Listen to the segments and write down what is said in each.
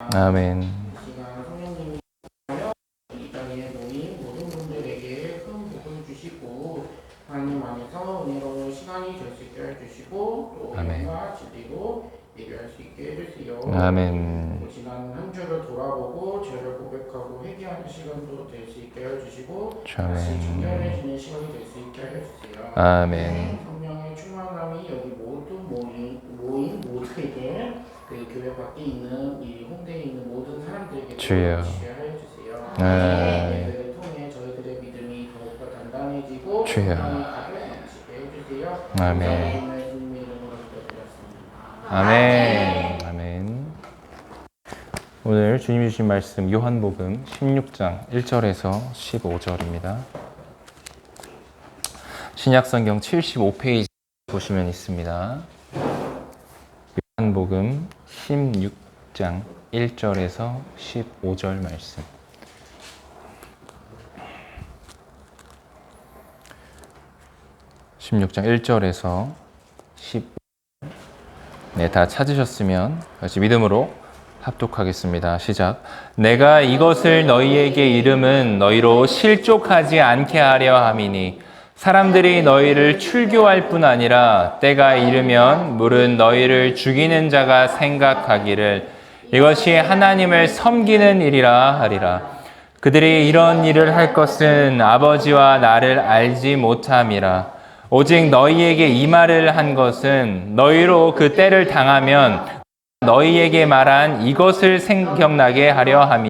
아멘. 이 시간 성령님이 이 자리에 놓인 모든 분들에게 큰 복을 주시고 하나님 안에서 은혜로운 시간이 될 수 있게 해주시고 또 영과 진리로 예배할 수 있게 해주세요. 아멘. 지난 한 주를 돌아보고 죄를 고백하고 회개하는 시간도 될 수 있게 해주시고 다시 중결해지는 시간이 될 수 있게 해주세요. 아멘. 성령의 충만함이 여기 모인 모두에게 그 교회 밖에 있는 이 홍대에 있는 모든 사람들에게 주여. 지혜하여 주세요. 아멘. 예배를 통해 저희들의 믿음이 더욱더 단단해지고 주여. 하나님의 가득 넘치게 해주세요. 아멘. 예수님의 이름으로 기도드렸습니다. 아멘. 아멘. 오늘 주님이 주신 말씀 요한복음 16장 1절에서 15절입니다. 신약성경 75페이지 보시면 있습니다. 요한복음 16장 1절에서 15절 말씀. (16장 1절에서 15절) 네, 다 찾으셨으면 같이 믿음으로 합독하겠습니다. 시작. 내가 이것을 너희에게 이름은 너희로 실족하지 않게 하려 함이니 사람들이 너희를 출교할 뿐 아니라 때가 이르면 물은 너희를 죽이는 자가 생각하기를 이것이 하나님을 섬기는 일이라 하리라. 그들이 이런 일을 할 것은 아버지와 나를 알지 못함이라. 오직 너희에게 이 말을 한 것은 너희로 그 때를 당하면 너희에게 말한 이것을 생각나게 하려 함이라.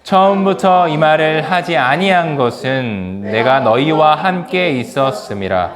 처음부터 이 말을 하지 아니한 것은 내가 너희와 함께 있었음이라.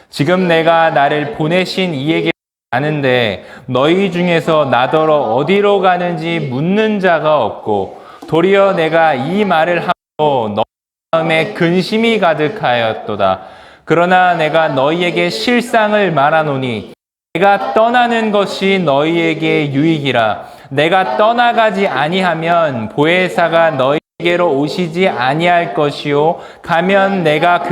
지금 내가 나를 보내신 이에게 아는데 너희 중에서 나더러 어디로 가는지 묻는 자가 없고 도리어 내가 이 말을 하고 너희 마음에 근심이 가득하였도다. 그러나 내가 너희에게 실상을 말하노니 내가 떠나는 것이 너희에게 유익이라. 내가 떠나가지 아니하면 보혜사가 너희에게로 오시지 아니할 것이요 가면 내가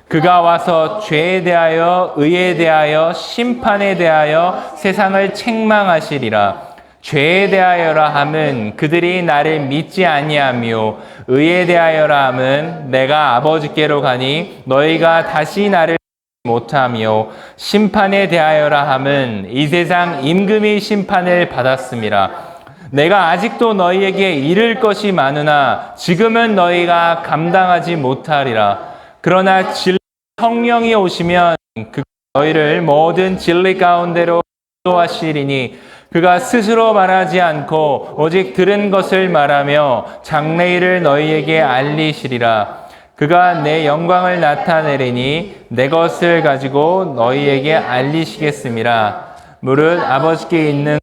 그가 와서 죄에 대하여 의에 대하여 심판에 대하여 세상을 책망하시리라. 죄에 대하여라 함은 그들이 나를 믿지 아니하며 의에 대하여라 함은 내가 아버지께로 가니 너희가 다시 나를 못하며 심판에 대하여라 함은 이 세상 임금이 심판을 받았음이라. 내가 아직도 너희에게 이를 것이 많으나 지금은 너희가 감당하지 못하리라. 그러나 진리 성령이 오시면 그 너희를 모든 진리 가운데로 인도하시리니 그가 스스로 말하지 않고 오직 들은 것을 말하며 장래일을 너희에게 알리시리라. 그가 내 영광을 나타내리니 내 것을 가지고 너희에게 알리시겠음이라. 무릇 아버지께 있는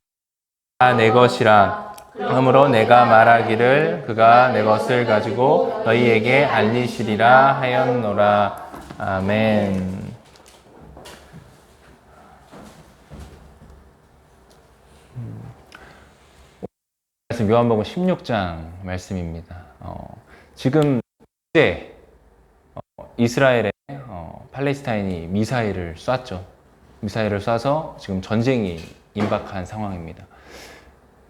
가 내 것이라. 그러므로 내가 말하기를 그가 내 것을 가지고 너희에게 알리시리라 하였노라. 아멘. 요한복음 16장 말씀입니다. 지금 이제 이스라엘에 팔레스타인이 미사일을 쐈죠. 미사일을 쏴서 지금 전쟁이 임박한 상황입니다.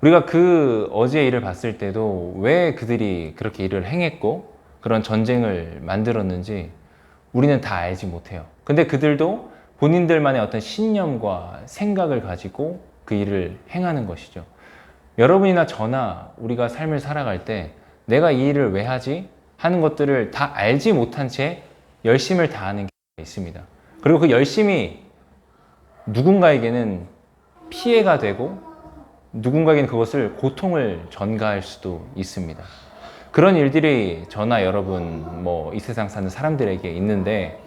우리가 그 어제 일을 봤을 때도 왜 그들이 그렇게 일을 행했고 그런 전쟁을 만들었는지 우리는 다 알지 못해요. 근데 그들도 본인들만의 어떤 신념과 생각을 가지고 그 일을 행하는 것이죠. 여러분이나 저나 우리가 삶을 살아갈 때 내가 이 일을 왜 하지? 하는 것들을 다 알지 못한 채 열심을 다하는 게 있습니다. 그리고 그 열심이 누군가에게는 피해가 되고 누군가에게는 그것을 고통을 전가할 수도 있습니다. 그런 일들이 저나 여러분 이 세상 사는 사람들에게 있는데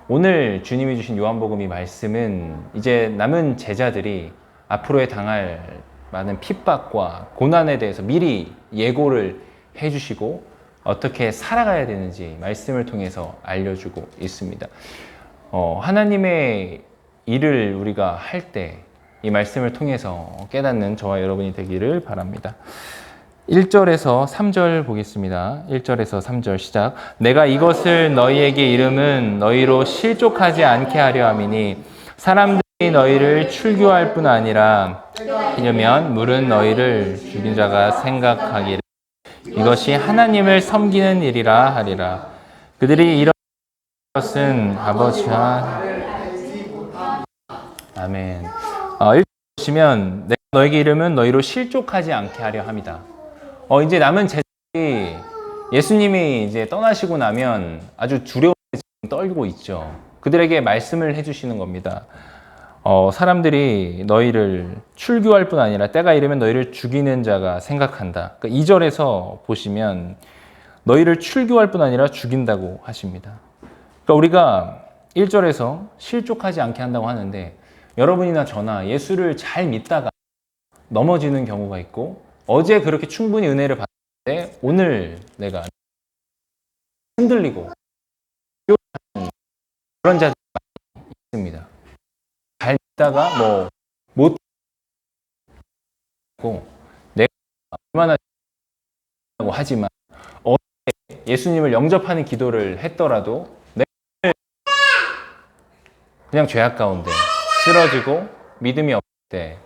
오늘 주님이 주신 요한복음의 말씀은 이제 남은 제자들이 앞으로의 당할 많은 핍박과 고난에 대해서 미리 예고를 해주시고 어떻게 살아가야 되는지 말씀을 통해서 알려주고 있습니다. 하나님의 일을 우리가 할 때 이 말씀을 통해서 깨닫는 저와 여러분이 되기를 바랍니다. 1절에서 3절 보겠습니다. 1절에서 3절 시작. 내가 이것을 너희에게 이름은 너희로 실족하지 않게 하려 함이니 사람들 너희를 출교할 뿐 아니라 이르면 물은 너희를 죽인 자가 생각하기를 이것이 하나님을 섬기는 일이라 하리라. 그들이 이런 것은 아버지와 아멘. 읽으시면 내가 너에게 이름은 너희로 실족하지 않게 하려 합니다. 이제 남은 제자들이 예수님이 이제 떠나시고 나면 아주 두려움에 떨고 있죠. 그들에게 말씀을 해주시는 겁니다. 사람들이 너희를 출교할 뿐 아니라 때가 이르면 너희를 죽이는 자가 생각한다. 그러니까 2절에서 보시면 너희를 출교할 뿐 아니라 죽인다고 하십니다. 그러니까 우리가 1절에서 실족하지 않게 한다고 하는데 여러분이나 저나 예수를 잘 믿다가 넘어지는 경우가 있고 어제 그렇게 충분히 은혜를 받았는데 오늘 내가 흔들리고 그런 자들이 많이 있습니다. 잘 믿다가 못 하고 내가 얼마나 하고 하지만 어제 예수님을 영접하는 기도를 했더라도 내가 그냥 죄악 가운데 쓰러지고 믿음이 없을 때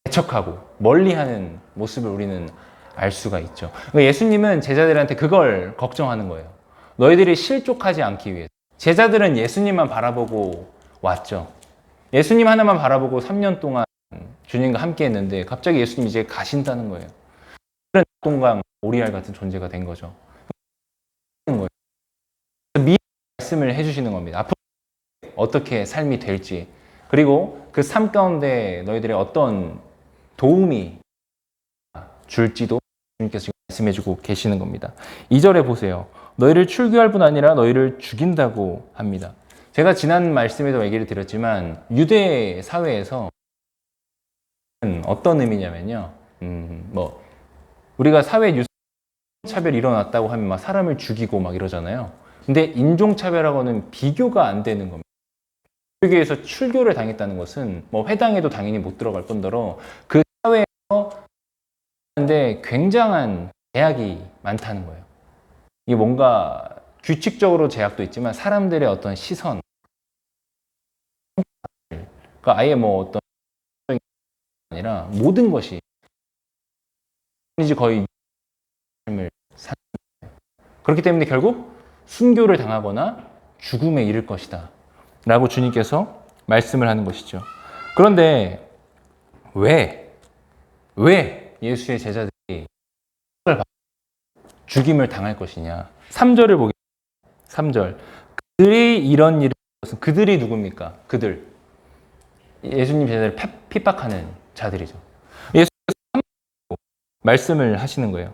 대척하고 멀리하는 모습을 우리는 알 수가 있죠. 예수님은 제자들한테 그걸 걱정하는 거예요. 너희들이 실족하지 않기 위해. 제자들은 예수님만 바라보고 왔죠. 예수님 하나만 바라보고 3년 동안 주님과 함께 했는데 갑자기 예수님이 이제 가신다는 거예요. 그런 동강 오리알 같은 존재가 된 거죠. 미리 말씀을 해주시는 겁니다. 앞으로 어떻게 삶이 될지, 그리고 그 삶 가운데 너희들의 어떤 도움이 줄지도 주님께서 지금 말씀해주고 계시는 겁니다. 2절에 보세요. 너희를 출교할 뿐 아니라 너희를 죽인다고 합니다. 제가 지난 말씀에도 얘기를 드렸지만 유대 사회에서 어떤 의미냐면요. 우리가 사회 유사차별이 일어났다고 하면 막 사람을 죽이고 막 이러잖아요. 근데 인종차별하고는 비교가 안 되는 겁니다. 교회에서 출교를 당했다는 것은 회당에도 당연히 못 들어갈 뿐더러 그 사회에서 근데 굉장한 제약이 많다는 거예요. 이게 뭔가 규칙적으로 제약도 있지만 사람들의 어떤 시선, 그러니까 아예 어떤 아니라 모든 것이 이제 거의 삶을 사는 거예요. 그렇기 때문에 결국 순교를 당하거나 죽음에 이를 것이다 라고 주님께서 말씀을 하는 것이죠. 그런데 왜 예수의 제자들이 죽임을 당할 것이냐. 3절을 보겠습니다. 3절. 그들이 이런 일을 것은 그들이 누굽니까? 그들. 예수님 제자들을 핍박하는 자들이죠. 예수께서 말씀을 하시는 거예요.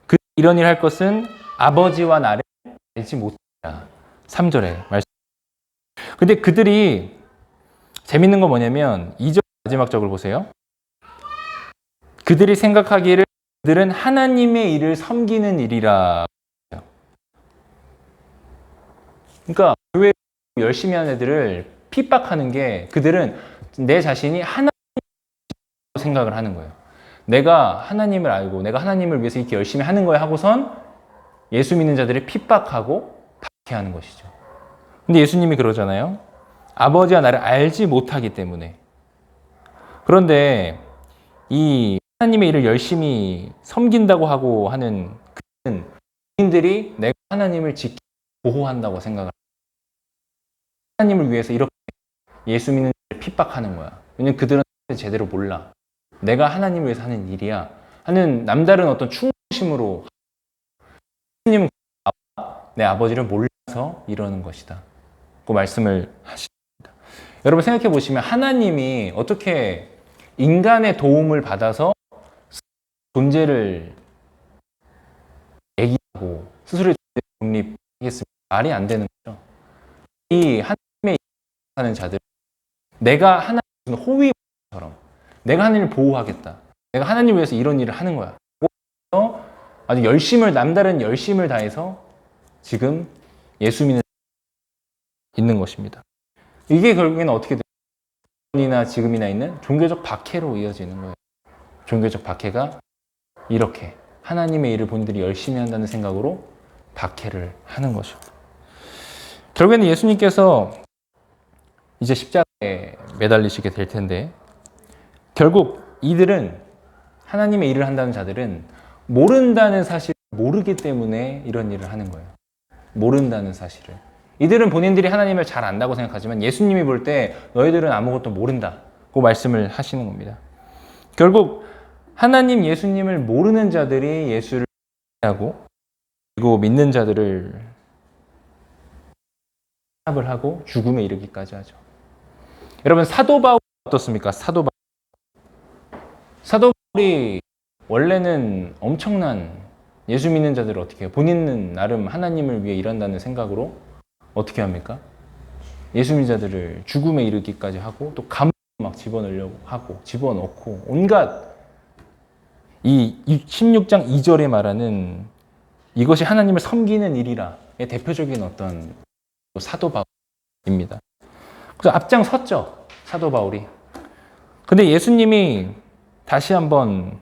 그 이런 일 할 것은 아버지와 나를 알지 못한다. 3절에 말씀. 근데 그들이 재밌는 건 뭐냐면 2절 마지막 적을 보세요. 그들이 생각하기를 그들은 하나님의 일을 섬기는 일이라. 그러니까 교회 열심히 하는 애들을 핍박하는 게 그들은 내 자신이 하나님을 생각을 하는 거예요. 내가 하나님을 알고 내가 하나님을 위해서 이렇게 열심히 하는 거야 하고선 예수 믿는 자들을 핍박하고 박해하는 것이죠. 근데 예수님이 그러잖아요. 아버지와 나를 알지 못하기 때문에. 그런데 이 하나님의 일을 열심히 섬긴다고 하고 하는 그는 본인들이 내가 하나님을 지키고 보호한다고 생각을 하나님을 위해서 이렇게 예수 믿는 자를 핍박하는 거야. 왜냐면 그들은 제대로 몰라. 내가 하나님을 위해서 하는 일이야 하는 남다른 어떤 충성심으로 예수님은 내 아버지를 몰라서 이러는 것이다 그 말씀을 하십니다. 여러분 생각해 보시면 하나님이 어떻게 인간의 도움을 받아서 존재를 얘기하고 스스로의 존재를 독립하겠습니까? 말이 안 되는 거죠. 이 하나님의 하는 자들, 내가 하나님의 호위처럼 내가 하나님을 보호하겠다. 내가 하나님을 위해서 이런 일을 하는 거야. 그래서 아주 남다른 열심을 다해서 지금 예수 믿는 있는 것입니다. 이게 결국에는 어떻게 돼요? 지금이나 있는 종교적 박해로 이어지는 거예요. 종교적 박해가 이렇게 하나님의 일을 본인들이 열심히 한다는 생각으로 박해를 하는 것이고 결국에는 예수님께서 이제 십자가에 매달리시게 될 텐데, 결국 이들은, 하나님의 일을 한다는 자들은 모른다는 사실을 모르기 때문에 이런 일을 하는 거예요. 모른다는 사실을. 이들은 본인들이 하나님을 잘 안다고 생각하지만 예수님이 볼 때 너희들은 아무것도 모른다고 말씀을 하시는 겁니다. 결국 하나님 예수님을 모르는 자들이 예수를 하고, 그리고 믿는 자들을 합을 하고 죽음에 이르기까지 하죠. 여러분, 사도 바울이 어떻습니까? 사도 바울이 원래는 엄청난 예수 믿는 자들을 어떻게 해요? 본인은 나름 하나님을 위해 일한다는 생각으로 어떻게 합니까? 예수 믿는 자들을 죽음에 이르기까지 하고, 또 감옥에 막 집어넣으려고 하고, 집어넣고, 온갖 이 16장 2절에 말하는 이것이 하나님을 섬기는 일이라의 대표적인 어떤 사도 바울입니다. 그래서 앞장섰죠, 사도 바울이. 근데 예수님이 다시 한번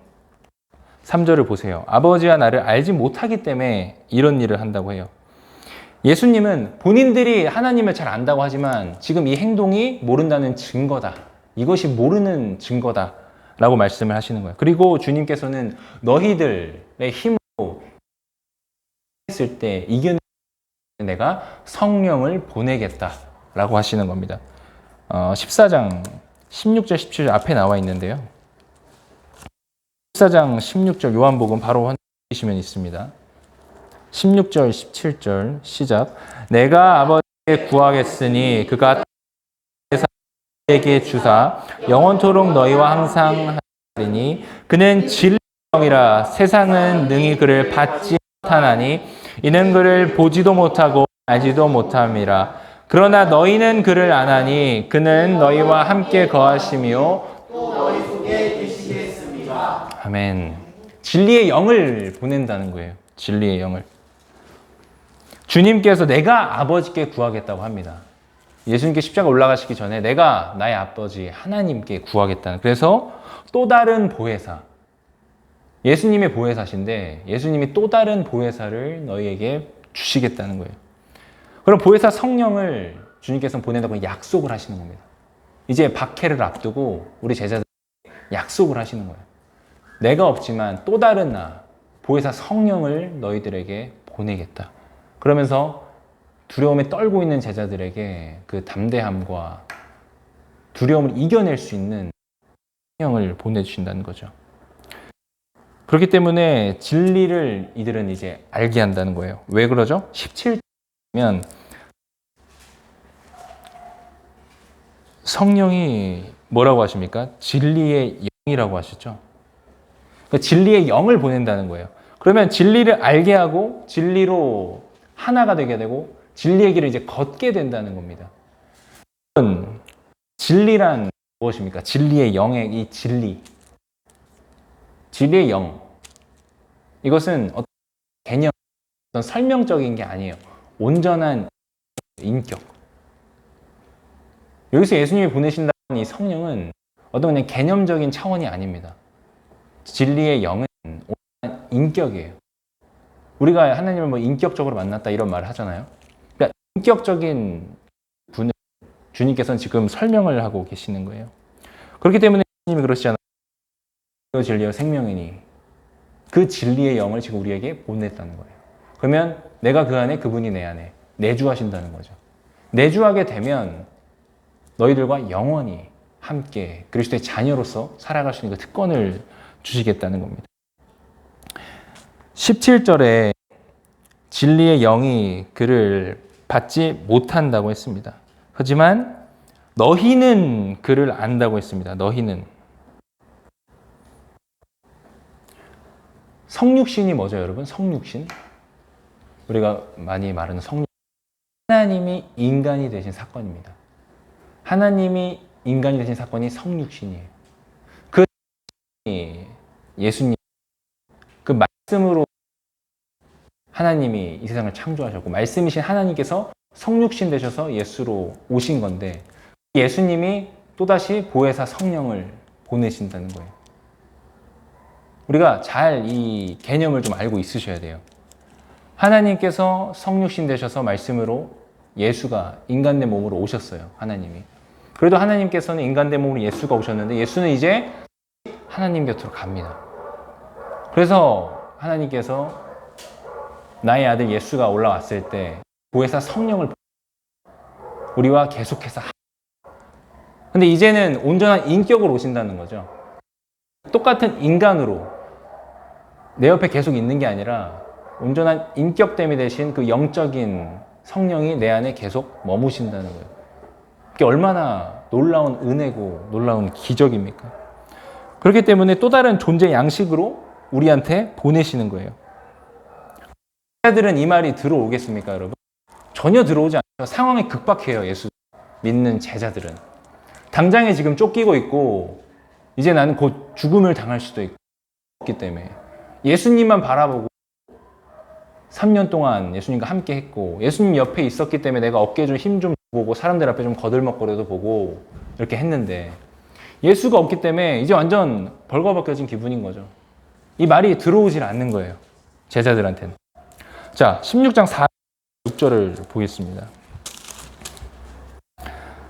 3절을 보세요. 아버지와 나를 알지 못하기 때문에 이런 일을 한다고 해요. 예수님은 본인들이 하나님을 잘 안다고 하지만 지금 이 행동이 모른다는 증거다. 이것이 모르는 증거다. 라고 말씀을 하시는 거예요. 그리고 주님께서는 너희들의 힘으로 했을 때 이겨내 내가 성령을 보내겠다. 라고 하시는 겁니다. 14장 16절 17절 앞에 나와 있는데요. 14장 16절 요한복음 바로 보시면 있습니다. 16절 17절 시작. 내가 아버지께 구하겠으니 그가 세상에게 주사 영원토록 너희와 항상 하리니 그는 진리의 영이라 세상은 능히 그를 받지 못하나니 이는 그를 보지도 못하고 알지도 못함이라. 그러나 너희는 그를 아나니 그는 너희와 함께 거하시며 또 너희 속에 계시겠습니다. 아멘. 진리의 영을 보낸다는 거예요. 진리의 영을. 주님께서 내가 아버지께 구하겠다고 합니다. 예수님께 십자가 올라가시기 전에 내가 나의 아버지 하나님께 구하겠다는. 그래서 또 다른 보혜사, 예수님의 보혜사신데 예수님이 또 다른 보혜사를 너희에게 주시겠다는 거예요. 그럼 보혜사 성령을 주님께서는 보낸다고 약속을 하시는 겁니다. 이제 박해를 앞두고 우리 제자들 약속을 하시는 거예요. 내가 없지만 또 다른 나, 보혜사 성령을 너희들에게 보내겠다. 그러면서 두려움에 떨고 있는 제자들에게 그 담대함과 두려움을 이겨낼 수 있는 성령을 보내주신다는 거죠. 그렇기 때문에 진리를 이들은 이제 알게 한다는 거예요. 왜 그러죠? 17절이면 성령이 뭐라고 하십니까? 진리의 영이라고 하시죠. 그러니까 진리의 영을 보낸다는 거예요. 그러면 진리를 알게 하고 진리로 하나가 되게 되고 진리의 길을 이제 걷게 된다는 겁니다. 진리란 무엇입니까? 진리의 영의 이 진리. 진리의 영. 이것은 어떤 개념, 어떤 설명적인 게 아니에요. 온전한 인격. 여기서 예수님이 보내신다는 이 성령은 어떤 그냥 개념적인 차원이 아닙니다. 진리의 영은 온전한 인격이에요. 우리가 하나님을 뭐 인격적으로 만났다 이런 말을 하잖아요. 그러니까 인격적인 분을 주님께서는 지금 설명을 하고 계시는 거예요. 그렇기 때문에 주님이 그러시잖아요. 진리여 생명이니 그 진리의 영을 지금 우리에게 보냈다는 거예요. 그러면 내가 그 안에 그분이 내 안에 내주하신다는 거죠. 내주하게 되면 너희들과 영원히 함께 그리스도의 자녀로서 살아갈 수 있는 그 특권을 주시겠다는 겁니다. 17절에 진리의 영이 그를 받지 못한다고 했습니다. 하지만 너희는 그를 안다고 했습니다. 너희는. 성육신이 뭐죠, 여러분? 성육신. 우리가 많이 말하는 성육신. 하나님이 인간이 되신 사건입니다. 하나님이 인간이 되신 사건이 성육신이에요. 그 예수님, 그 말씀으로 하나님이 이 세상을 창조하셨고 말씀이신 하나님께서 성육신 되셔서 예수로 오신 건데 예수님이 또다시 보혜사 성령을 보내신다는 거예요. 우리가 잘 이 개념을 좀 알고 있으셔야 돼요. 하나님께서 성육신 되셔서 말씀으로 예수가 인간의 몸으로 오셨어요. 하나님이. 그래도 하나님께서는 인간 대몸으로 예수가 오셨는데 예수는 이제 하나님 곁으로 갑니다. 그래서 하나님께서 나의 아들 예수가 올라왔을 때 보혜사 성령을 우리와 계속해서 근데 이제는 온전한 인격으로 오신다는 거죠. 똑같은 인간으로 내 옆에 계속 있는 게 아니라 온전한 인격됨이 되신 그 영적인 성령이 내 안에 계속 머무신다는 거예요. 그게 얼마나 놀라운 은혜고 놀라운 기적입니까? 그렇기 때문에 또 다른 존재 양식으로 우리한테 보내시는 거예요. 제자들은 이 말이 들어오겠습니까, 여러분? 전혀 들어오지 않아요. 상황이 급박해요, 예수 믿는 제자들은. 당장에 지금 쫓기고 있고 이제 나는 곧 죽음을 당할 수도 있기 때문에 예수님만 바라보고 3년 동안 예수님과 함께 했고 예수님 옆에 있었기 때문에 내가 어깨에 좀 힘 좀 보고 사람들 앞에 좀 거들먹거려도 보고 이렇게 했는데 예수가 없기 때문에 이제 완전 벌거벗겨진 기분인 거죠. 이 말이 들어오질 않는 거예요. 제자들한테는. 자, 16장 4, 6절을 보겠습니다.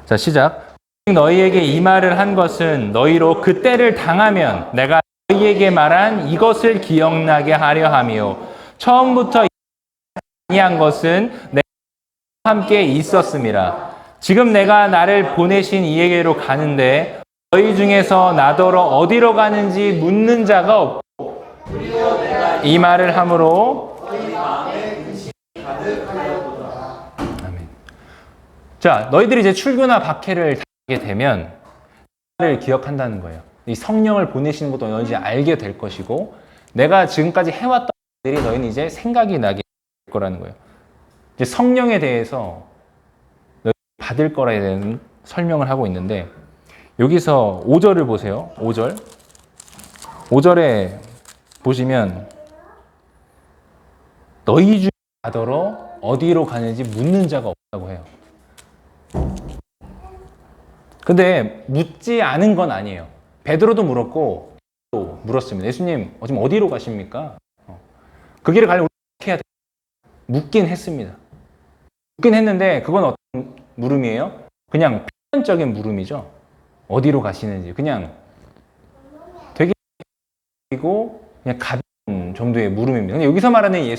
자, 시작. 너희에게 이 말을 한 것은 너희로 그 때를 당하면 내가 너희에게 말한 이것을 기억나게 하려 함이요. 처음부터 아니한 것은 내가 함께 있었음이라. 지금 내가 나를 보내신 이에게로 가는데 너희 중에서 나더러 어디로 가는지 묻는 자가 없고 이 말을 함으로 아멘. 자, 너희들이 이제 출교나 박해를 당하게 되면 를 기억한다는 거예요. 이 성령을 보내시는 것도 너희들이 알게 될 것이고 내가 지금까지 해왔던 것들이 너희는 이제 생각이 나게 될 거라는 거예요. 이제 성령에 대해서 너희 받을 거라에 대한 설명을 하고 있는데 여기서 5절을 보세요. 5절. 5절에 보시면 너희 중에 나더러 어디로 가는지 묻는 자가 없다고 해요. 근데 묻지 않은 건 아니에요. 베드로도 물었고 또 물었습니다. 예수님, 지금 어디로 가십니까? 그 길을 가려면 어떻게 해야 돼요? 묻긴 했습니다. 묻긴 했는데 그건 어떤 물음이에요? 그냥 표면적인 물음이죠. 어디로 가시는지 그냥 되게 그리고 그냥 가벼운 정도의 물음입니다. 근데 여기서 말하는 예수는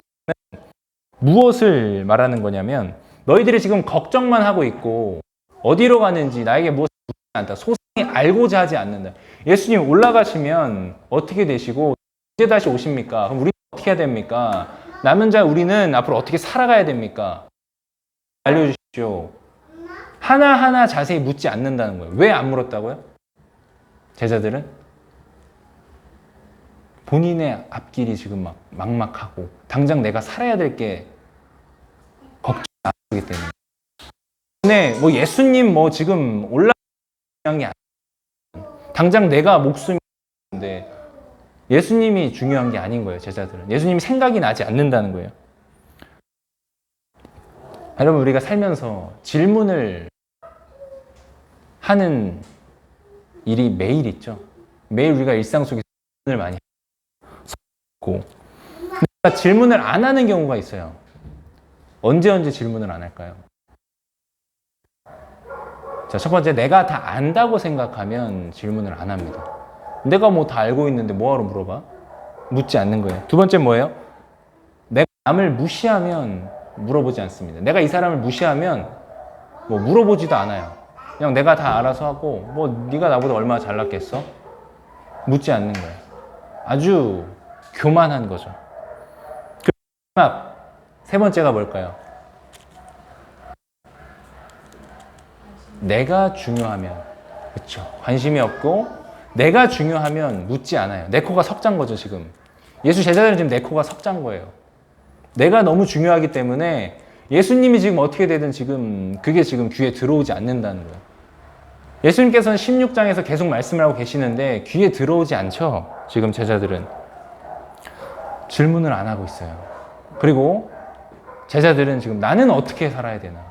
무엇을 말하는 거냐면 너희들이 지금 걱정만 하고 있고 어디로 가는지 나에게 무엇을 묻지 않다. 소상히 알고자 하지 않는다. 예수님 올라가시면 어떻게 되시고 언제 다시 오십니까? 그럼 우리는 어떻게 해야 됩니까? 남은 자 우리는 앞으로 어떻게 살아가야 됩니까? 알려주십시오. 하나하나 자세히 묻지 않는다는 거예요. 왜 안 물었다고요? 제자들은 본인의 앞길이 지금 막 막막하고 당장 내가 살아야 될 게 걱정이 안 되기 때문에. 근데 뭐 예수님 뭐 지금 중요한 게 아니에요. 당장 내가 목숨이 있는데 예수님이 중요한 게 아닌 거예요. 제자들은. 예수님이 생각이 나지 않는다는 거예요. 여러분 우리가 살면서 질문을 하는 일이 매일 있죠. 매일 우리가 일상 속에서 질문을 많이 하고 질문을 안 하는 경우가 있어요. 언제 질문을 안 할까요? 자, 첫 번째, 내가 다 안다고 생각하면 질문을 안 합니다. 내가 뭐 다 알고 있는데 뭐하러 물어봐? 묻지 않는 거예요. 두 번째 뭐예요? 내가 남을 무시하면 물어보지 않습니다. 내가 이 사람을 무시하면 뭐 물어보지도 않아요. 그냥 내가 다 알아서 하고 뭐 네가 나보다 얼마나 잘났겠어? 묻지 않는 거예요. 아주 교만한 거죠. 마지막 세 번째가 뭘까요? 내가 중요하면, 그렇죠. 관심이 없고 내가 중요하면 묻지 않아요. 내 코가 석잔 거죠 지금. 예수 제자들은 지금 내 코가 석잔 거예요. 내가 너무 중요하기 때문에 예수님이 지금 어떻게 되든 지금 그게 지금 귀에 들어오지 않는다는 거예요. 예수님께서는 16장에서 계속 말씀을 하고 계시는데 귀에 들어오지 않죠. 지금 제자들은 질문을 안 하고 있어요. 그리고 제자들은 지금 나는 어떻게 살아야 되나?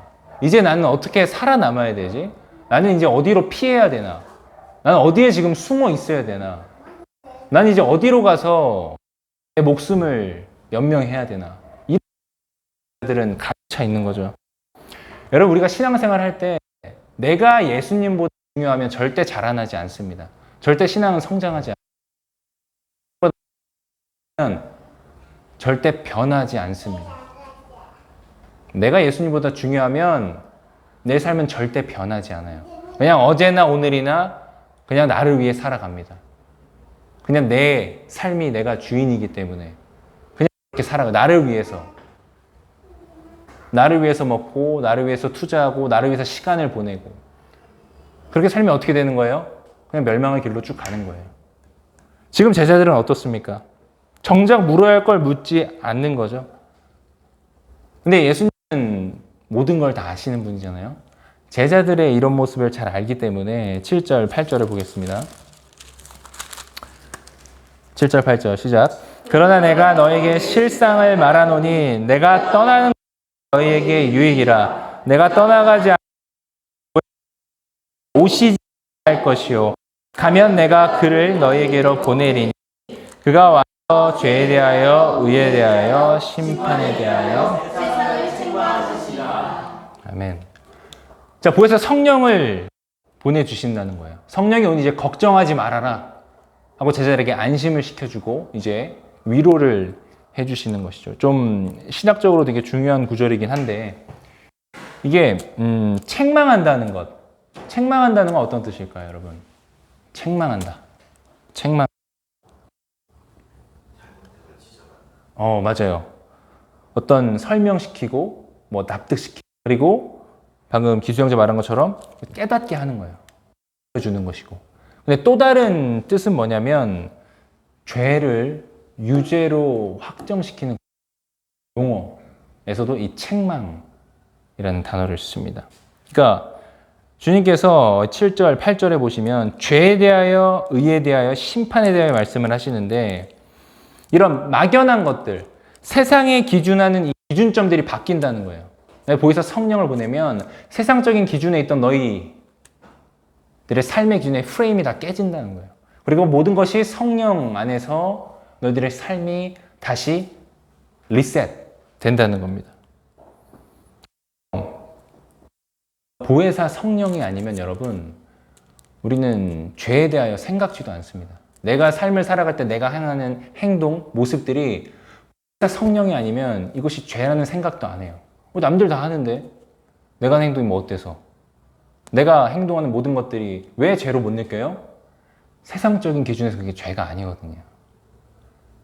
이제 나는 어떻게 살아남아야 되지? 나는 이제 어디로 피해야 되나? 나는 어디에 지금 숨어 있어야 되나? 나는 이제 어디로 가서 내 목숨을 연명해야 되나? 이런 자들은 갇혀 있는 거죠. 여러분 우리가 신앙생활 할 때 내가 예수님보다 중요하면 절대 자라나지 않습니다. 절대 신앙은 성장하지 않습니다. 절대 변하지 않습니다. 내가 예수님보다 중요하면 내 삶은 절대 변하지 않아요. 그냥 어제나 오늘이나 그냥 나를 위해 살아갑니다. 그냥 내 삶이 내가 주인이기 때문에 그냥 이렇게 살아가. 나를 위해서. 나를 위해서 먹고, 나를 위해서 투자하고, 나를 위해서 시간을 보내고. 그렇게 살면 어떻게 되는 거예요? 그냥 멸망의 길로 쭉 가는 거예요. 지금 제자들은 어떻습니까? 정작 물어야 할 걸 묻지 않는 거죠. 근데 예수님은 모든 걸 다 아시는 분이잖아요. 제자들의 이런 모습을 잘 알기 때문에 7절, 8절을 보겠습니다. 7절, 8절 시작. 그러나 내가 너에게 실상을 말하노니 내가 떠나는 너희에게 유익이라. 내가 떠나가지 않고 오시지 할 것이요. 가면 내가 그를 너희에게로 보내리니 그가 와서 죄에 대하여 의에 대하여 심판에 대하여 아멘. 자, 보혜사 성령을 보내주신다는 거예요. 성령이 오니 이제 걱정하지 말아라 하고 제자들에게 안심을 시켜주고 이제 위로를 해주시는 것이죠. 좀 신학적으로 되게 중요한 구절이긴 한데 이게 책망한다는 것. 책망한다는 건 어떤 뜻일까요, 여러분? 책망한다. 책망. 맞아요. 어떤 설명시키고 뭐 납득시키고 그리고 방금 기수 형제 말한 것처럼 깨닫게 하는 거예요. 주는 것이고. 근데 또 다른 뜻은 뭐냐면 죄를 유죄로 확정시키는 용어에서도 이 책망이라는 단어를 씁니다. 그러니까 주님께서 7절, 8절에 보시면 죄에 대하여, 의에 대하여, 심판에 대하여 말씀을 하시는데 이런 막연한 것들, 세상의 기준하는 이 기준점들이 바뀐다는 거예요. 보혜사 성령을 보내면 세상적인 기준에 있던 너희들의 삶의 기준의 프레임이 다 깨진다는 거예요. 그리고 모든 것이 성령 안에서 너희들의 삶이 다시 리셋 된다는 겁니다. 보혜사 성령이 아니면 여러분, 우리는 죄에 대하여 생각지도 않습니다. 내가 삶을 살아갈 때 내가 행하는 행동, 모습들이 보혜사 성령이 아니면 이것이 죄라는 생각도 안 해요. 남들 다 하는데 내가 하는 행동이 뭐 어때서? 내가 행동하는 모든 것들이 왜 죄로 못 느껴요? 세상적인 기준에서 그게 죄가 아니거든요.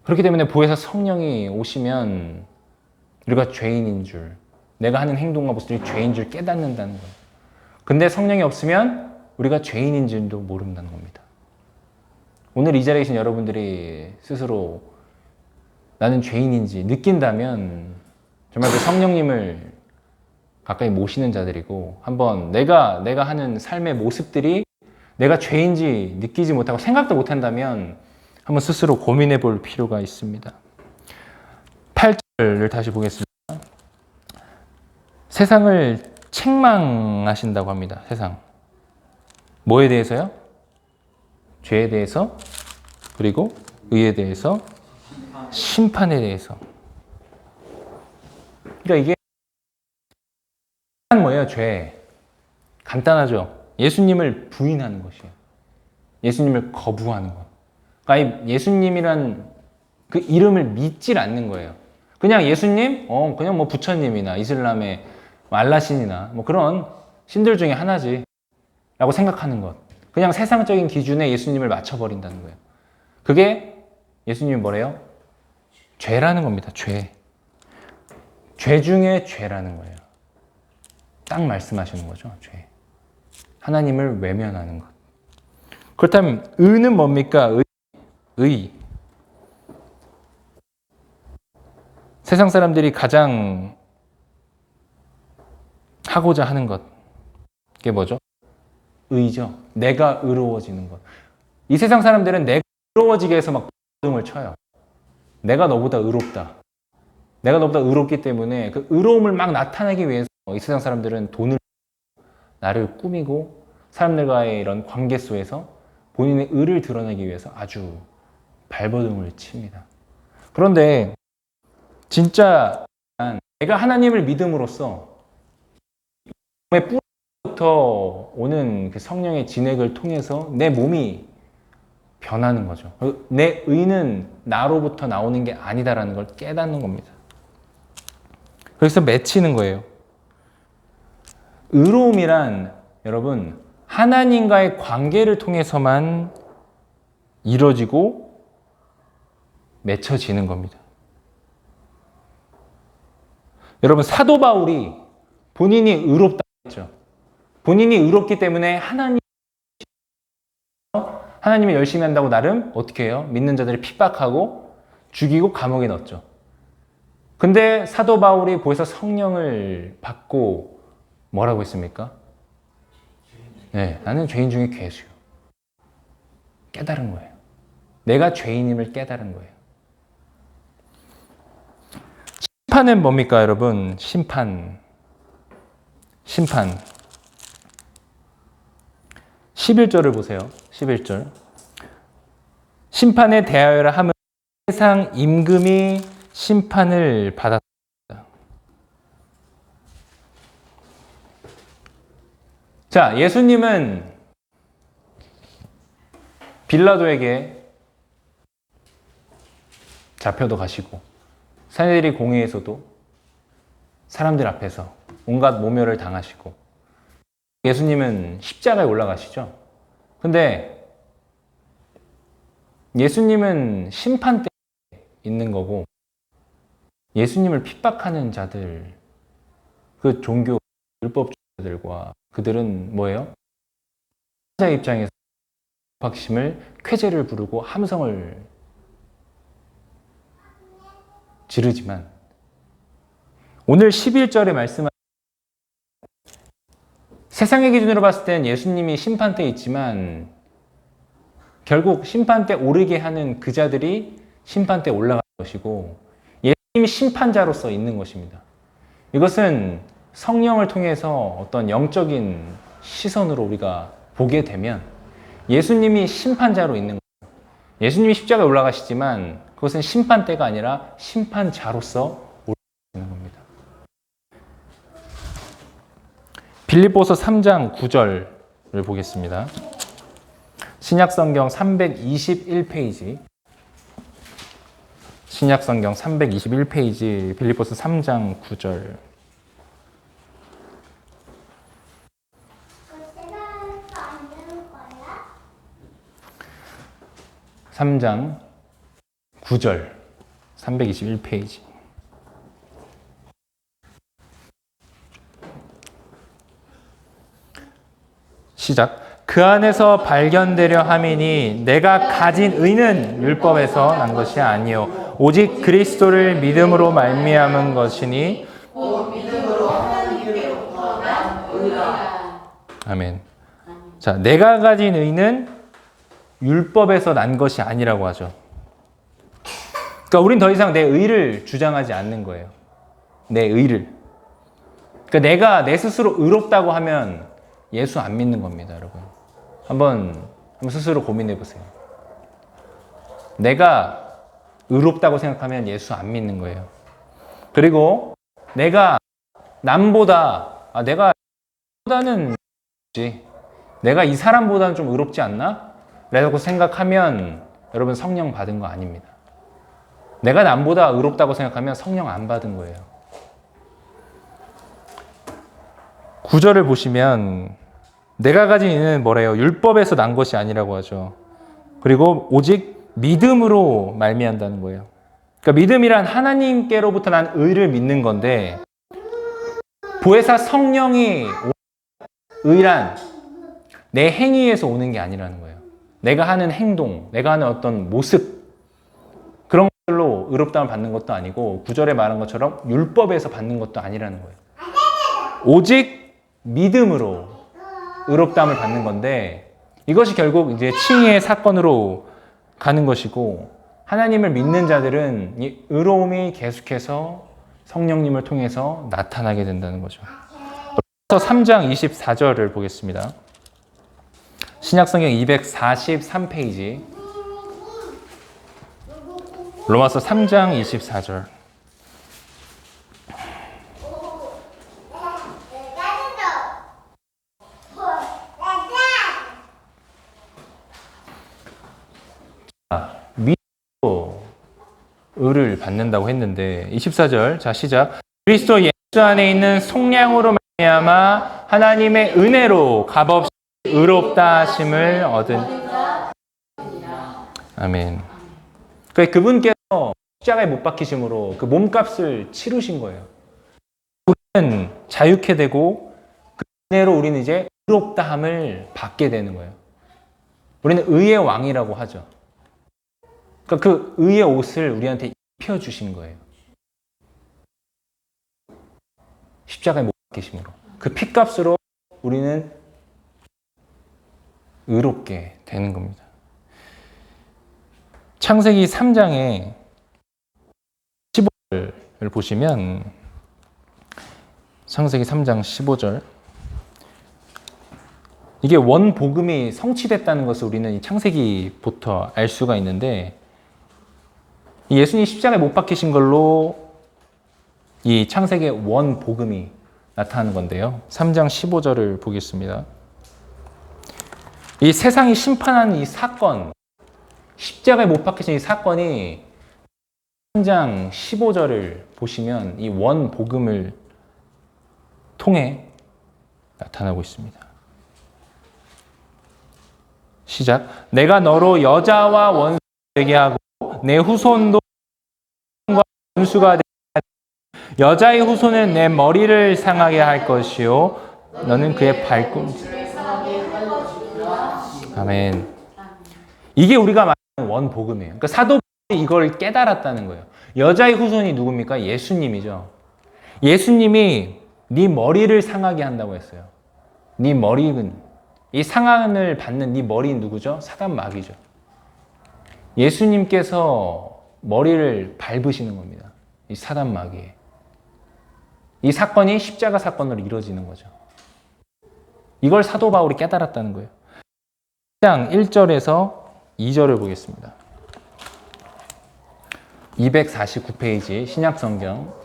그렇기 때문에 보혜사 성령이 오시면 우리가 죄인인 줄, 내가 하는 행동과 모습들이 죄인 줄 깨닫는다는 거예요. 근데 성령이 없으면 우리가 죄인인 줄도 모른다는 겁니다. 오늘 이 자리에 계신 여러분들이 스스로 나는 죄인인지 느낀다면 정말 그 성령님을 가까이 모시는 자들이고 한번 내가 하는 삶의 모습들이 내가 죄인지 느끼지 못하고 생각도 못한다면 한번 스스로 고민해 볼 필요가 있습니다. 8절을 다시 보겠습니다. 세상을 책망하신다고 합니다. 세상. 뭐에 대해서요? 죄에 대해서, 그리고 의에 대해서, 심판에 대해서. 그러니까 이게 뭐예요? 죄. 간단하죠. 예수님을 부인하는 것이에요. 예수님을 거부하는 것. 그러니까 예수님이란 그 이름을 믿질 않는 거예요. 그냥 예수님? 그냥 뭐 부처님이나 이슬람의 알라신이나 뭐 그런 신들 중에 하나지 라고 생각하는 것. 그냥 세상적인 기준에 예수님을 맞춰버린다는 거예요. 그게 예수님이 뭐래요? 죄라는 겁니다. 죄. 죄 중에 죄라는 거예요. 딱 말씀하시는 거죠. 죄. 하나님을 외면하는 것. 그렇다면 의는 뭡니까? 의. 세상 사람들이 가장 하고자 하는 것. 그게 뭐죠? 의죠. 내가 의로워지는 것. 이 세상 사람들은 내가 의로워지게 해서 막 등을 쳐요. 내가 너보다 의롭다. 내가 너보다 의롭기 때문에 그 의로움을 막 나타내기 위해서 이 세상 사람들은 돈을 나를 꾸미고 사람들과의 이런 관계 속에서 본인의 의를 드러내기 위해서 아주 발버둥을 칩니다. 그런데 진짜 내가 하나님을 믿음으로써 하나님으로부터 오는 그 성령의 진액을 통해서 내 몸이 변하는 거죠. 내 의는 나로부터 나오는 게 아니다라는 걸 깨닫는 겁니다. 그래서 맺히는 거예요. 의로움이란 여러분 하나님과의 관계를 통해서만 이루어지고 맺혀지는 겁니다. 여러분 사도 바울이 본인이 의롭다고 했죠. 본인이 의롭기 때문에 하나님이 열심히 한다고 나름 어떻게 해요? 믿는 자들을 핍박하고 죽이고 감옥에 넣었죠. 근데 사도 바울이 보혜사 성령을 받고 뭐라고 했습니까? 네, 나는 죄인 중에 괴수요. 깨달은 거예요. 내가 죄인임을 깨달은 거예요. 심판은 뭡니까, 여러분? 심판. 11절을 보세요. 11절. 심판에 대하여라 하면 세상 임금이 심판을 받았다. 자, 예수님은 빌라도에게 잡혀도 가시고 산헤드린 공회에서도 사람들 앞에서 온갖 모멸을 당하시고 예수님은 십자가에 올라가시죠. 근데 예수님은 심판 때 있는 거고 예수님을 핍박하는 자들, 그 종교 율법주의자들과 그들은 뭐예요? 자 입장에서 박심을 쾌재를 부르고 함성을 지르지만 오늘 11절에 말씀한 세상의 기준으로 봤을 땐 예수님이 심판대에 있지만 결국 심판대 오르게 하는 그 자들이 심판대에 올라갈 것이고 예수님이 심판자로서 있는 것입니다. 이것은 성령을 통해서 어떤 영적인 시선으로 우리가 보게 되면 예수님이 심판자로 있는 거예요. 예수님이 십자가에 올라가시지만 그것은 심판대가 아니라 심판자로서 올라가시는 겁니다. 빌립보서 3장 9절을 보겠습니다. 신약성경 321페이지. 신약성경 321페이지 빌립보서 3장 9절. 3장 9절 321페이지. 시작. 그 안에서 발견되려 함이니 내가 가진 의는 율법에서 난 것이 아니요 오직 그리스도를 믿음으로 말미암은 것이니 곧 믿음으로 하나님께로부터 난 의라. 아멘. 자, 내가 가진 의는 율법에서 난 것이 아니라고 하죠. 그러니까 우린 더 이상 내 의를 주장하지 않는 거예요. 내 의를. 그러니까 내가 내 스스로 의롭다고 하면 예수 안 믿는 겁니다, 여러분. 한번 스스로 고민해 보세요. 내가 의롭다고 생각하면 예수 안 믿는 거예요. 그리고 내가 남보다 내가보다는 내가 이 사람보다는 좀 의롭지 않나? 라고 생각하면 여러분 성령 받은 거 아닙니다. 내가 남보다 의롭다고 생각하면 성령 안 받은 거예요. 9절을 보시면 내가 가진 의는 뭐래요? 율법에서 난 것이 아니라고 하죠. 그리고 오직 믿음으로 말미암다는 거예요. 그러니까 믿음이란 하나님께로부터 난 의를 믿는 건데 보혜사 성령이 의란 내 행위에서 오는 게 아니라는 거예요. 내가 하는 행동, 내가 하는 어떤 모습 그런 것들로 의롭다움을 받는 것도 아니고 9절에 말한 것처럼 율법에서 받는 것도 아니라는 거예요. 오직 믿음으로 의롭다움을 받는 건데 이것이 결국 이제 칭의의 사건으로 가는 것이고 하나님을 믿는 자들은 이 의로움이 계속해서 성령님을 통해서 나타나게 된다는 거죠. 로마서 3장 24절을 보겠습니다. 신약성경 243페이지. 로마서 3장 24절. 을을 받는다고 했는데 24절 자 시작. 그리스도 예수 안에 있는 속량으로 말미암아 하나님의 은혜로 값없이 의롭다 하심을 얻은. 아멘. 그러니까 그분께서 십자가에 못 박히심으로 그 몸값을 치르신 거예요. 우리는 자유케 되고 그 은혜로 우리는 이제 의롭다함을 받게 되는 거예요. 우리는 의의 왕이라고 하죠. 그러니까 그 의의 옷을 우리한테 입혀주신 거예요. 십자가에 못 박히심으로. 그 피값으로 우리는 의롭게 되는 겁니다. 창세기 3장에 15절을 보시면 창세기 3장 15절 이게 원복음이 성취됐다는 것을 우리는 이 창세기부터 알 수가 있는데 예수님 십자가에 못 박히신 걸로 이 창세기의 원복음이 나타나는 건데요. 3장 15절을 보겠습니다. 이 세상이 심판하는 이 사건, 십자가에 못 박히신 이 사건이 3장 15절을 보시면 이 원복음을 통해 나타나고 있습니다. 시작. 내가 너로 여자와 원수 되게 하고 내 후손도 원수가 되게 하리. 여자의 후손은 내 머리를 상하게 할 것이요 너는 그의 발꿈치를 상하게 할 것이라. 아멘. 이게 우리가 말하는 원복음이에요. 그러니까 사도 바울이 이걸 깨달았다는 거예요. 여자의 후손이 누굽니까? 예수님이죠. 예수님이 네 머리를 상하게 한다고 했어요. 네 머리는 이 상한을 받는 네 머리는 누구죠? 사단 마귀죠. 예수님께서 머리를 밟으시는 겁니다. 이 사단 마귀에. 이 사건이 십자가 사건으로 이루어지는 거죠. 이걸 사도 바울이 깨달았다는 거예요. 1장 1절에서 2절을 보겠습니다. 249페이지 신약성경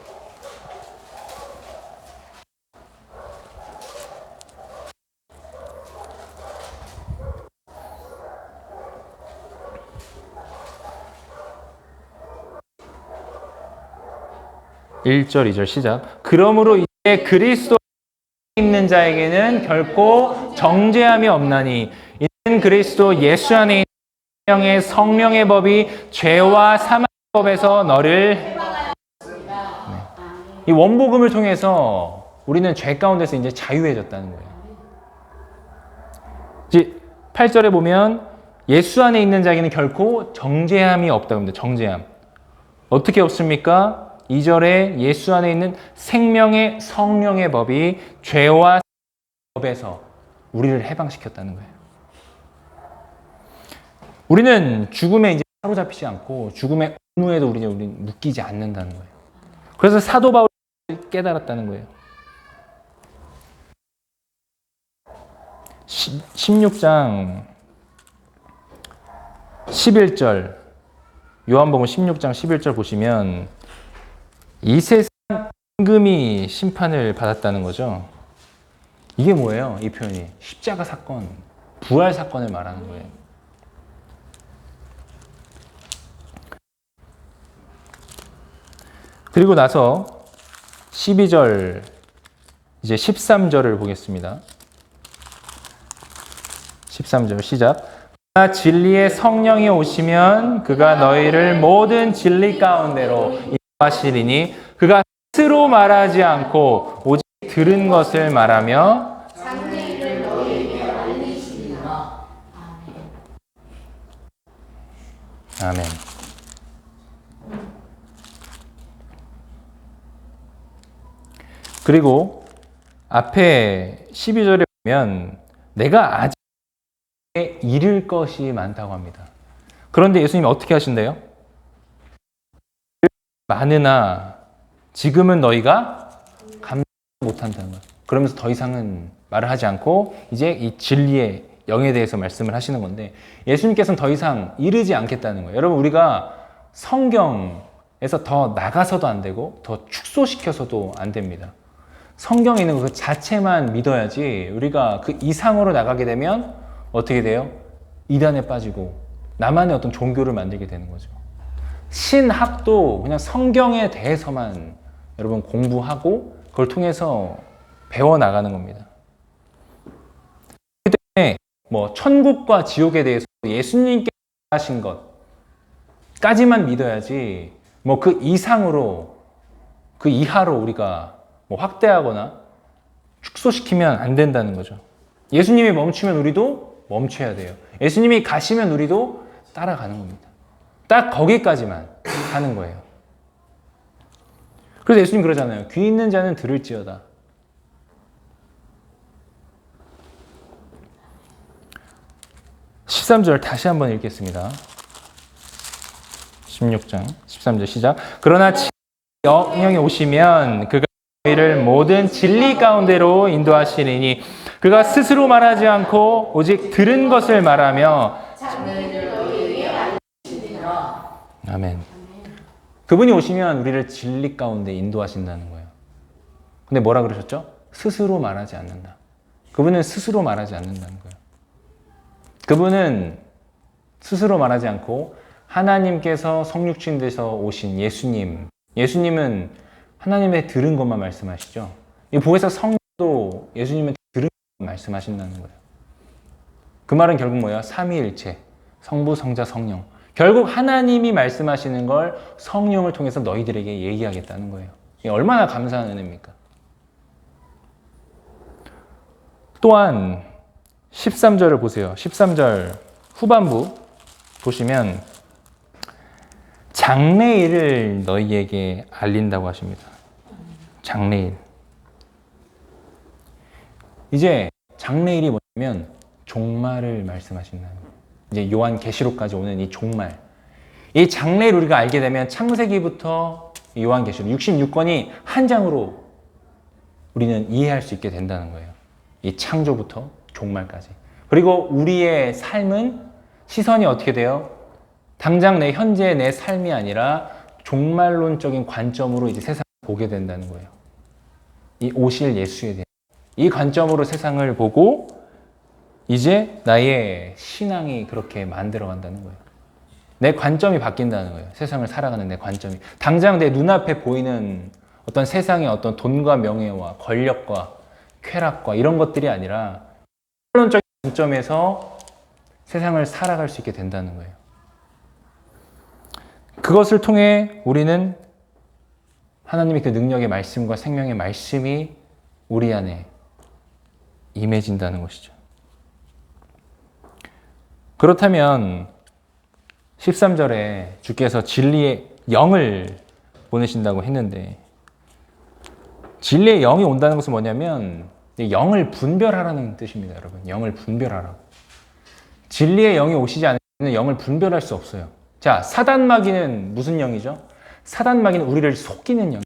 1절 2절 시작. 그러므로 이제 그리스도 있는 자에게는 결코 정죄함이 없나니 이는 그리스도 예수 안에 있는 성령의 성령의 법이 죄와 사망의 법에서 너를 이 원복음을 통해서 우리는 죄 가운데서 이제 자유해졌다는 거예요. 이제 8절에 보면 예수 안에 있는 자에게는 결코 정죄함이 없다고 합니다. 정죄함. 어떻게 없습니까? 2절에 예수 안에 있는 생명의 성령의 법이 죄와 법에서 우리를 해방시켰다는 거예요. 우리는 죽음에 이제 사로잡히지 않고 죽음의 업무에도 우리는 묶이지 않는다는 거예요. 그래서 사도 바울이 깨달았다는 거예요. 16장 11절 요한복음 16장 11절 보시면 이 세상 임금이 심판을 받았다는 거죠. 이게 뭐예요? 이 표현이 십자가 사건, 부활 사건을 말하는 거예요. 그리고 나서 12절 이제 13절을 보겠습니다. 13절 시작. 그러나 진리의 성령이 오시면 그가 너희를 모든 진리 가운데로 인도하시리니 그가 스스로 말하지 않고 오직 들은 것을 말하며 상례를 너희에게 알리시리라. 아멘. 그리고 앞에 12절에 보면 내가 아직 이를 것이 많다고 합니다. 그런데 예수님이 어떻게 하신대요? 많으나 지금은 너희가 감당 못한다는 거예요. 그러면서 더 이상은 말을 하지 않고 이제 이 진리의 영에 대해서 말씀을 하시는 건데 예수님께서는 더 이상 이르지 않겠다는 거예요. 여러분 우리가 성경에서 더 나가서도 안 되고 더 축소시켜서도 안 됩니다. 성경에 있는 그 자체만 믿어야지 우리가 그 이상으로 나가게 되면 어떻게 돼요? 이단에 빠지고 나만의 어떤 종교를 만들게 되는 거죠. 신학도 그냥 성경에 대해서만 여러분 공부하고 그걸 통해서 배워나가는 겁니다. 그렇기 때문에 뭐 천국과 지옥에 대해서 예수님께 하신 것까지만 믿어야지 뭐 그 이상으로 그 이하로 우리가 뭐 확대하거나 축소시키면 안 된다는 거죠. 예수님이 멈추면 우리도 멈춰야 돼요. 예수님이 가시면 우리도 따라가는 겁니다. 딱 거기까지만 하는 거예요. 그래서 예수님 그러잖아요. 귀 있는 자는 들을지어다. (13절) 다시 한번 읽겠습니다. 16장 13절 시작. 그러나 성령이 오시면 그가 너희를 모든 진리 가운데로 인도하시리니 그가 스스로 말하지 않고 오직 들은 것을 말하며 아멘. 그분이 오시면 우리를 진리 가운데 인도하신다는 거예요. 근데 뭐라 그러셨죠? 스스로 말하지 않는다. 그분은 스스로 말하지 않는다는 거예요. 그분은 스스로 말하지 않고 하나님께서 성육신 돼서 오신 예수님은 하나님의 들은 것만 말씀하시죠. 이 보혜사 성령도 예수님의 들은 것만 말씀하신다는 거예요. 그 말은 결국 뭐야? 삼위일체, 성부, 성자, 성령. 결국 하나님이 말씀하시는 걸 성령을 통해서 너희들에게 얘기하겠다는 거예요. 이게 얼마나 감사한 은혜입니까? 또한 13절을 보세요. 13절 후반부 보시면 장래일을 너희에게 알린다고 하십니다. 장래일. 이제 장래일이 뭐냐면 종말을 말씀하신다는 거예요. 이제 요한 계시록까지 오는 이 종말. 이 장래를 우리가 알게 되면 창세기부터 요한 계시록 66권이 한 장으로 우리는 이해할 수 있게 된다는 거예요. 이 창조부터 종말까지. 그리고 우리의 삶은 시선이 어떻게 돼요? 당장 내 현재 내 삶이 아니라 종말론적인 관점으로 이제 세상을 보게 된다는 거예요. 이 오실 예수에 대한 이 관점으로 세상을 보고 이제 나의 신앙이 그렇게 만들어 간다는 거예요. 내 관점이 바뀐다는 거예요. 세상을 살아가는 내 관점이. 당장 내 눈앞에 보이는 어떤 세상의 어떤 돈과 명예와 권력과 쾌락과 이런 것들이 아니라 신론적인 관점에서 세상을 살아갈 수 있게 된다는 거예요. 그것을 통해 우리는 하나님의 그 능력의 말씀과 생명의 말씀이 우리 안에 임해진다는 것이죠. 그렇다면 13절에 주께서 진리의 영을 보내신다고 했는데 진리의 영이 온다는 것은 뭐냐면 영을 분별하라는 뜻입니다. 여러분, 영을 분별하라고. 진리의 영이 오시지 않으면 영을 분별할 수 없어요. 자, 사단마귀는 무슨 영이죠? 사단마귀는 우리를 속이는 영입니다.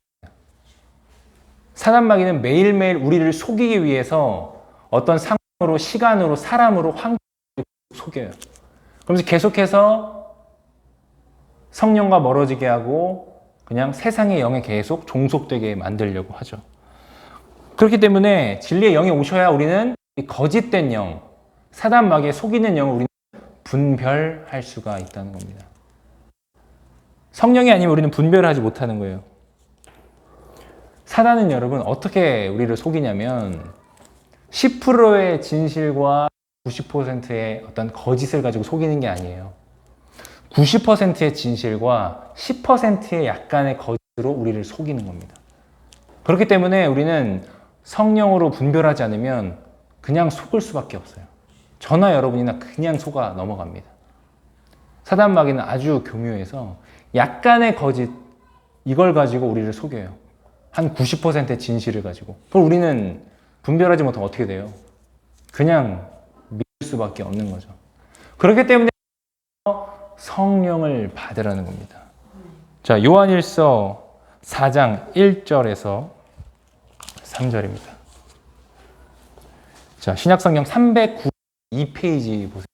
사단마귀는 매일매일 우리를 속이기 위해서 어떤 상황으로, 시간으로, 사람으로, 환경으로 속여요. 그러면서 계속해서 성령과 멀어지게 하고 그냥 세상의 영에 계속 종속되게 만들려고 하죠. 그렇기 때문에 진리의 영이 오셔야 우리는 이 거짓된 영, 사단마귀의 속이는 영을 우리는 분별할 수가 있다는 겁니다. 성령이 아니면 우리는 분별하지 못하는 거예요. 사단은 여러분 어떻게 우리를 속이냐면 10%의 진실과 90%의 어떤 거짓을 가지고 속이는 게 아니에요. 90%의 진실과 10%의 약간의 거짓으로 우리를 속이는 겁니다. 그렇기 때문에 우리는 성령으로 분별하지 않으면 그냥 속을 수밖에 없어요. 저나 여러분이나 그냥 속아 넘어갑니다. 사단마귀는 아주 교묘해서 약간의 거짓 이걸 가지고 우리를 속여요. 한 90%의 진실을 가지고. 그럼 우리는 분별하지 못하면 어떻게 돼요? 그냥 믿을 수밖에 없는 거죠. 그렇기 때문에 성령을 받으라는 겁니다. 자, 요한일서 4장 1절에서 3절입니다. 자, 신약성경 392페이지 보세요.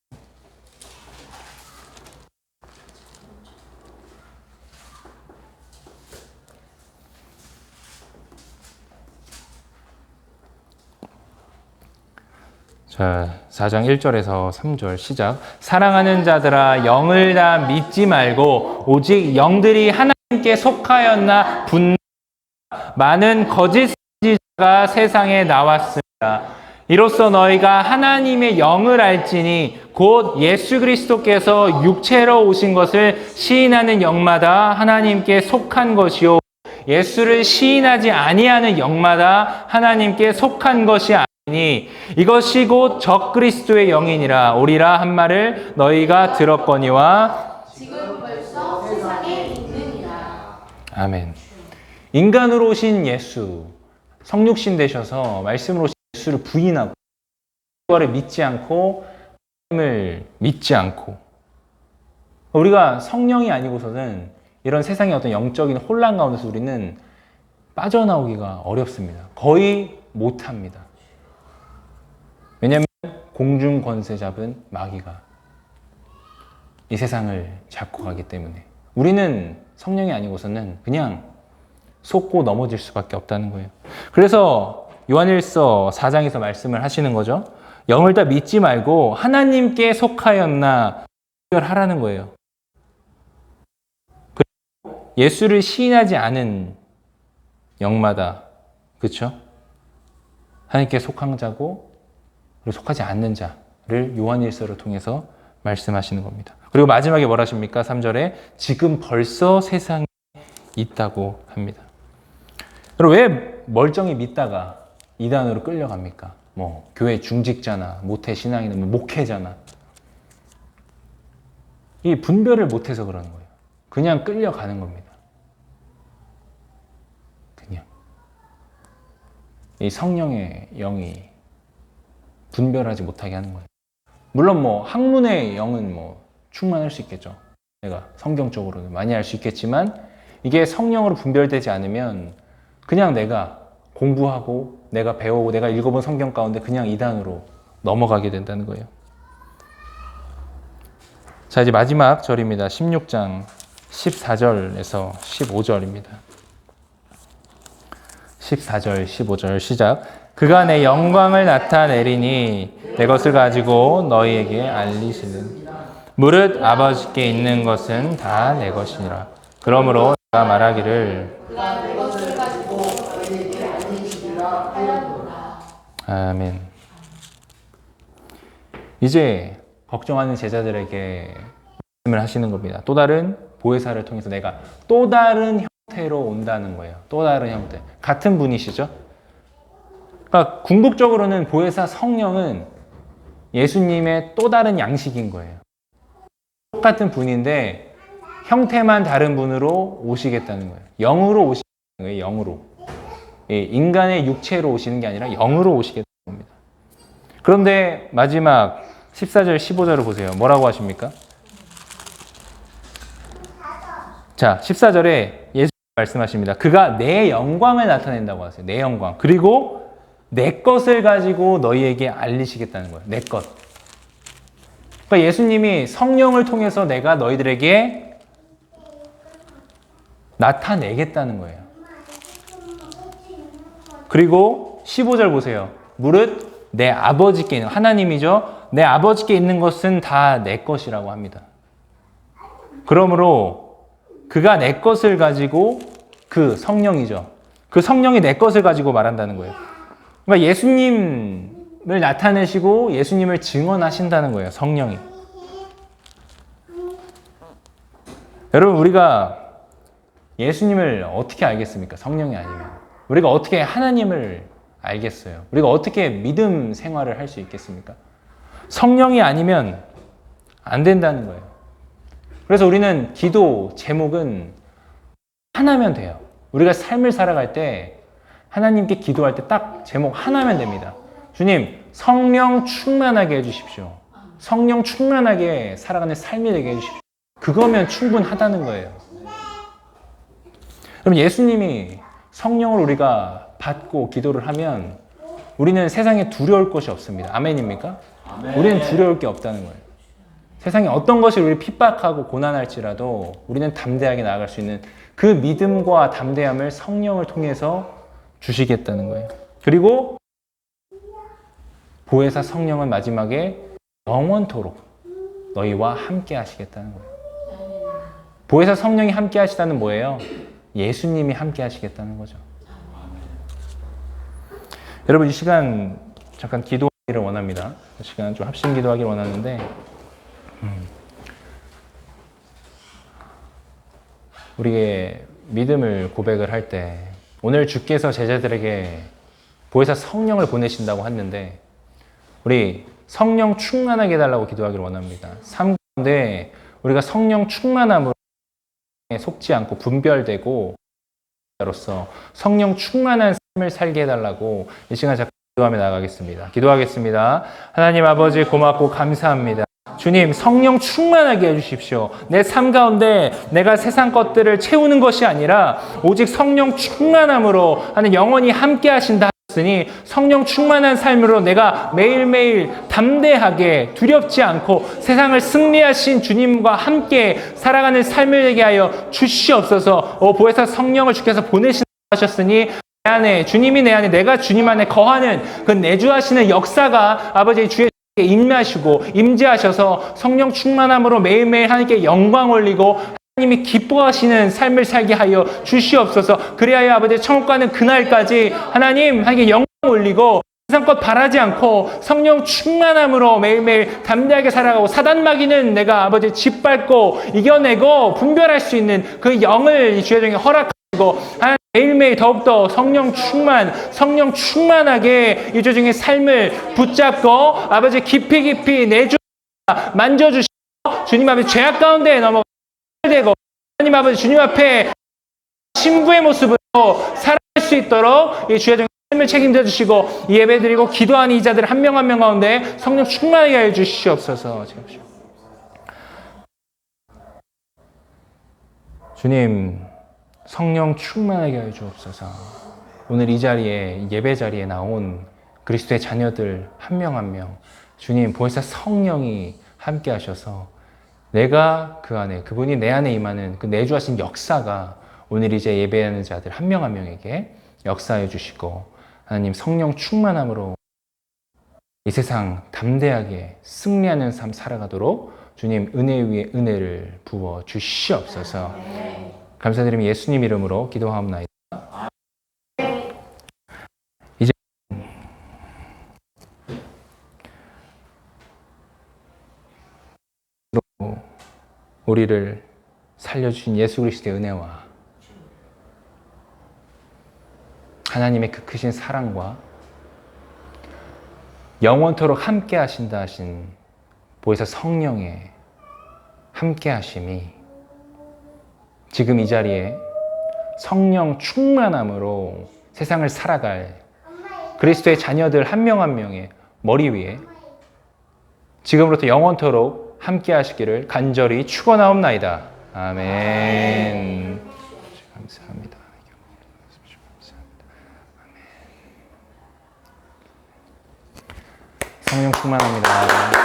자, 4장 1절에서 3절 시작. 사랑하는 자들아, 영을 다 믿지 말고 오직 영들이 하나님께 속하였나 분노 많은 거짓 선지자가 세상에 나왔습니다. 이로써 너희가 하나님의 영을 알지니 곧 예수 그리스도께서 육체로 오신 것을 시인하는 영마다 하나님께 속한 것이요 예수를 시인하지 아니하는 영마다 하나님께 속한 것이 아니니 이것이 곧 적그리스도의 영이니라 오리라 한 말을 너희가 들었거니와 지금 벌써 세상에 있느니라. 아멘. 인간으로 오신 예수, 성육신 되셔서 말씀으로 오신 예수를 부인하고 그거를 믿지 않고 하나님을 믿지 않고 우리가 성령이 아니고서는 이런 세상의 어떤 영적인 혼란 가운데서 우리는 빠져나오기가 어렵습니다. 거의 못합니다. 왜냐하면 공중 권세 잡은 마귀가 이 세상을 잡고 가기 때문에 우리는 성령이 아니고서는 그냥 속고 넘어질 수밖에 없다는 거예요. 그래서 요한일서 4장에서 말씀을 하시는 거죠. 영을 다 믿지 말고 하나님께 속하였나 구별하라는 거예요. 그리고 예수를 시인하지 않은 영마다 그렇죠? 하나님께 속한 자고 그리고 속하지 않는 자를 요한일서를 통해서 말씀하시는 겁니다. 그리고 마지막에 뭐라 하십니까? 3절에 지금 벌써 세상에 있다고 합니다. 그럼 왜 멀쩡히 믿다가 이단으로 끌려갑니까? 뭐 교회 중직자나 모태 신앙이나 뭐 목회자나 이 분별을 못해서 그러는 거예요. 그냥 끌려가는 겁니다. 그냥 이 성령의 영이 분별하지 못하게 하는 거예요. 물론 뭐 학문의 영은 뭐 충만할 수 있겠죠. 내가 성경적으로는 많이 알 수 있겠지만 이게 성령으로 분별되지 않으면 그냥 내가 공부하고 내가 배우고 내가 읽어본 성경 가운데 그냥 이단으로 넘어가게 된다는 거예요. 자, 이제 마지막 절입니다. 16장 14절에서 15절입니다. 14절, 15절 시작. 그가 내 영광을 나타내리니 내 것을 가지고 너희에게 알리시는 무릇 아버지께 있는 것은 다 내 것이니라. 그러므로 내가 말하기를 그가 내 것을 가지고 너희에게 알리시리라 하였노라. 아멘. 이제 걱정하는 제자들에게 말씀을 하시는 겁니다. 또 다른 보혜사를 통해서 내가 또 다른 형태로 온다는 거예요. 또 다른 형태. 같은 분이시죠? 그러니까 궁극적으로는 보혜사 성령은 예수님의 또 다른 양식인 거예요. 똑같은 분인데 형태만 다른 분으로 오시겠다는 거예요. 영으로 오시는 거예요. 영으로. 인간의 육체로 오시는 게 아니라 영으로 오시겠다는 겁니다. 그런데 마지막 14절, 15절을 보세요. 뭐라고 하십니까? 자, 14절에 예수님 말씀하십니다. 그가 내 영광을 나타낸다고 하세요. 내 영광. 그리고 내 것을 가지고 너희에게 알리시겠다는 거예요. 내 것. 그러니까 예수님이 성령을 통해서 내가 너희들에게 나타내겠다는 거예요. 그리고 15절 보세요. 무릇 내 아버지께 있는, 하나님이죠. 내 아버지께 있는 것은 다 내 것이라고 합니다. 그러므로 그가 내 것을 가지고 그 성령이죠. 그 성령이 내 것을 가지고 말한다는 거예요. 그러니까 예수님을 나타내시고 예수님을 증언하신다는 거예요. 성령이. 여러분 우리가 예수님을 어떻게 알겠습니까? 성령이 아니면. 우리가 어떻게 하나님을 알겠어요? 우리가 어떻게 믿음 생활을 할 수 있겠습니까? 성령이 아니면 안 된다는 거예요. 그래서 우리는 기도 제목은 하나면 돼요. 우리가 삶을 살아갈 때 하나님께 기도할 때 딱 제목 하나면 됩니다. 주님, 성령 충만하게 해주십시오. 성령 충만하게 살아가는 삶이 되게 해주십시오. 그거면 충분하다는 거예요. 그럼 예수님이 성령을 우리가 받고 기도를 하면 우리는 세상에 두려울 것이 없습니다. 아멘입니까? 아멘. 우리는 두려울 게 없다는 거예요. 세상에 어떤 것이 우리를 핍박하고 고난할지라도 우리는 담대하게 나아갈 수 있는 그 믿음과 담대함을 성령을 통해서 주시겠다는 거예요. 그리고 보혜사 성령은 마지막에 영원토록 너희와 함께 하시겠다는 거예요. 보혜사 성령이 함께 하시다는 뭐예요? 예수님이 함께 하시겠다는 거죠. 여러분 이 시간 잠깐 기도하기를 원합니다. 이 시간 좀 합심 기도하기를 원하는데 우리의 믿음을 고백을 할 때 오늘 주께서 제자들에게 보혜사 성령을 보내신다고 했는데 우리 성령 충만하게 해달라고 기도하기를 원합니다. 삶 가운데 우리가 성령 충만함으로 속지 않고 분별되고 로서 성령 충만한 삶을 살게 해달라고 이 시간 잠깐 기도하며 나가겠습니다. 기도하겠습니다. 하나님 아버지 고맙고 감사합니다. 주님 성령 충만하게 해주십시오. 내 삶 가운데 내가 세상 것들을 채우는 것이 아니라 오직 성령 충만함으로 하는 영원히 함께 하신다 하셨으니 성령 충만한 삶으로 내가 매일매일 담대하게 두렵지 않고 세상을 승리하신 주님과 함께 살아가는 삶을 되게 하여 주시옵소서. 보혜사 성령을 주께서 보내신다 하셨으니 내 안에 주님이 내 안에 내가 주님 안에 거하는 그 내주하시는 역사가 아버지 주의 임하시고 임재하셔서 성령 충만함으로 매일매일 하나님께 영광 올리고 하나님이 기뻐하시는 삶을 살게 하여 주시옵소서. 그리하여 아버지 천국 가는 그날까지 하나님께 영광 올리고 세상 것 바라지 않고 성령 충만함으로 매일매일 담대하게 살아가고 사단 마귀는 내가 아버지 짓밟고 이겨내고 분별할 수 있는 그 영을 주의 종에 허락하시고 하나님 매일매일 더욱더 성령 충만하게 이 주중의 삶을 붙잡고 아버지 깊이 내주 만져주시고 주님 앞에 죄악 가운데 넘어가 되고 하나님 아버지 주님 앞에 신부의 모습으로 살아갈 수 있도록 이 주의 종의 삶을 책임져 주시고 이 예배 드리고 기도하는 이 자들 한 명 한 명 가운데 성령 충만하게 하여 주시옵소서. 주님 성령 충만하게 하여 주옵소서. 오늘 이 자리에 예배 자리에 나온 그리스도의 자녀들 한 명 한 명 주님 보혜사 성령이 함께 하셔서 내가 그 안에 그분이 내 안에 임하는 그 내주하신 역사가 오늘 이제 예배하는 자들 한 명 한 명에게 역사해 주시고 하나님 성령 충만함으로 이 세상 담대하게 승리하는 삶 살아가도록 주님 은혜 위에 은혜를 부어 주시옵소서. 감사드리며 예수님 이름으로 기도하옵나이다. 이제 우리를 살려주신 예수 그리스도의 은혜와 하나님의 그 크신 사랑과 영원토록 함께 하신다 하신 보혜사 성령의 함께 하심이 지금 이 자리에 성령 충만함으로 세상을 살아갈 그리스도의 자녀들 한 명 한 명의 머리 위에 지금부터 영원토록 함께 하시기를 간절히 축원하옵나이다. 아멘. 감사합니다. 성령 충만합니다.